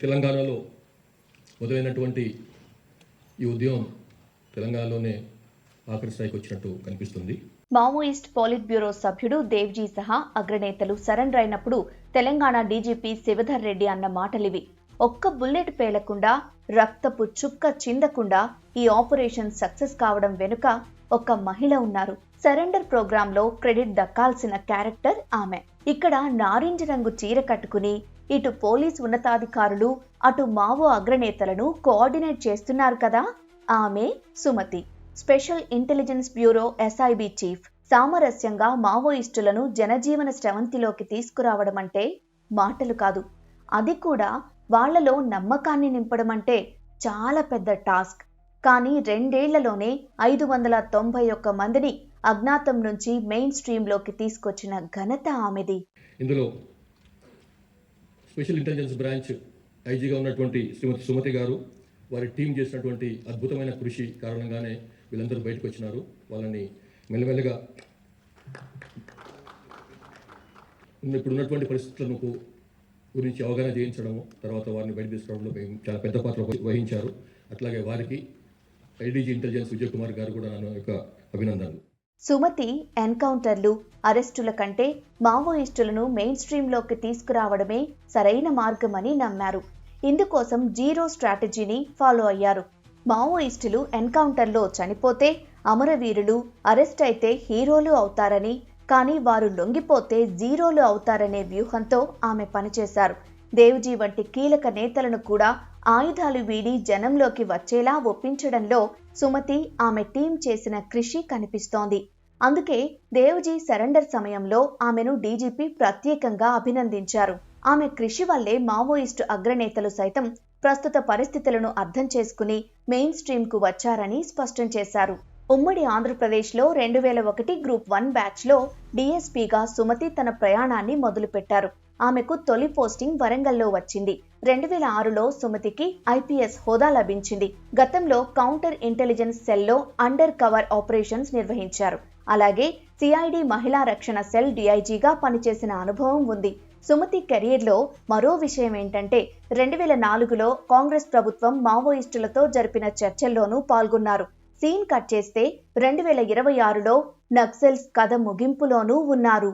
తెలంగాణలో మొదలైనటువంటి ఈ ఉద్యమం తెలంగాణలోనే ఆఖరి స్థాయికి వచ్చినట్టు కనిపిస్తుంది. మావోయిస్ట్ పోలిట్ బ్యూరో సభ్యుడు దేవ్జీ సహా అగ్రనేతలు సరెండర్ అయినప్పుడు తెలంగాణ డీజీపీ శివధర్ రెడ్డి అన్న మాటలివి. ఒక్క బుల్లెట్ పేలకుండా, రక్తపు చుక్క చిందకుండా ఈ ఆపరేషన్ సక్సెస్ కావడం వెనుక ఒక మహిళ ఉన్నారు. సరెండర్ ప్రోగ్రాంలో క్రెడిట్ దక్కాల్సిన క్యారెక్టర్ ఆమె. ఇక్కడ నారింజ రంగు చీర కట్టుకుని ఇటు పోలీస్ ఉన్నతాధికారులు అటు మావో అగ్రనేతలను కోఆర్డినేట్ చేస్తున్నారు కదా, ఆమె Sumathi. Special intelligence bureau SIB chief. సామరస్యంగా మావోయిస్టులను జనజీవన స్రవంతిలోకి తీసుకురావడం అంటే మాటలు కాదు, అది కూడా వాళ్లలో నమ్మకాన్ని నింపడం అంటే చాలా పెద్ద టాస్క్. కానీ 2 ఏళ్లలోనే 591 మందిని అజ్ఞాతం నుంచి మెయిన్ స్ట్రీమ్లోకి తీసుకొచ్చిన ఘనత ఆమెది. ఇందులో స్పెషల్ ఇంటెలిజెన్స్ బ్రాంచ్ ఐజీగా ఉన్నటువంటి శ్రీమతి సుమతి గారు, వారి టీం చేసినటువంటి అద్భుతమైన కృషి కారణంగానే వీళ్ళందరూ బయటకు వచ్చినారు. వాళ్ళని మెల్లమెల్లగా ఇప్పుడు ఉన్నటువంటి పరిస్థితులను గురించి అవగాహన చేయించడము, తర్వాత వారిని బయట తీసుకురావడంలో చాలా పెద్ద పాత్ర వహించారు. అట్లాగే వారికి ఐడీజీ ఇంటెలిజెన్స్ విజయ్ కుమార్ గారు కూడా నా యొక్క అభినందనలు. సుమతి ఎన్కౌంటర్లు, అరెస్టుల కంటే మావోయిస్టులను మెయిన్ స్ట్రీమ్లోకి తీసుకురావడమే సరైన మార్గమని నమ్మారు. ఇందుకోసం జీరో స్ట్రాటజీని ఫాలో అయ్యారు. మావోయిస్టులు ఎన్కౌంటర్లో చనిపోతే అమరవీరులు, అరెస్ట్ అయితే హీరోలు అవుతారని, కానీ వారు లొంగిపోతే జీరోలు అవుతారనే వ్యూహంతో ఆమె పనిచేశారు. దేవ్జీ వంటి కీలక నేతలను కూడా ఆయుధాలు వీడి జనంలోకి వచ్చేలా ఒప్పించడంలో సుమతి, ఆమె టీం చేసిన కృషి కనిపిస్తోంది. అందుకే దేవ్జీ సరెండర్ సమయంలో ఆమెను డీజీపీ ప్రత్యేకంగా అభినందించారు. ఆమె కృషి వల్లే మావోయిస్టు అగ్రనేతలు సైతం ప్రస్తుత పరిస్థితులను అర్థం చేసుకుని మెయిన్ స్ట్రీమ్కు వచ్చారని స్పష్టం చేశారు. ఉమ్మడి ఆంధ్రప్రదేశ్లో 2001 గ్రూప్ 1 బ్యాచ్లో డీఎస్పీగా సుమతి తన ప్రయాణాన్ని మొదలుపెట్టారు. ఆమెకు తొలి పోస్టింగ్ వరంగల్లో వచ్చింది. 2006లో సుమతికి ఐపీఎస్ హోదా లభించింది. గతంలో కౌంటర్ ఇంటెలిజెన్స్ సెల్లో అండర్ కవర్ ఆపరేషన్స్ నిర్వహించారు. అలాగే సిఐడి మహిళా రక్షణ సెల్ డీఐజీగా పనిచేసిన అనుభవం ఉంది. సుమతి కెరీర్లో మరో విషయం ఏంటంటే 2004లో కాంగ్రెస్ ప్రభుత్వం మావోయిస్టులతో జరిపిన చర్చల్లోనూ పాల్గొన్నారు. సీన్ కట్ చేస్తే 2026లో నక్సల్స్ కథ ముగింపులోనూ ఉన్నారు.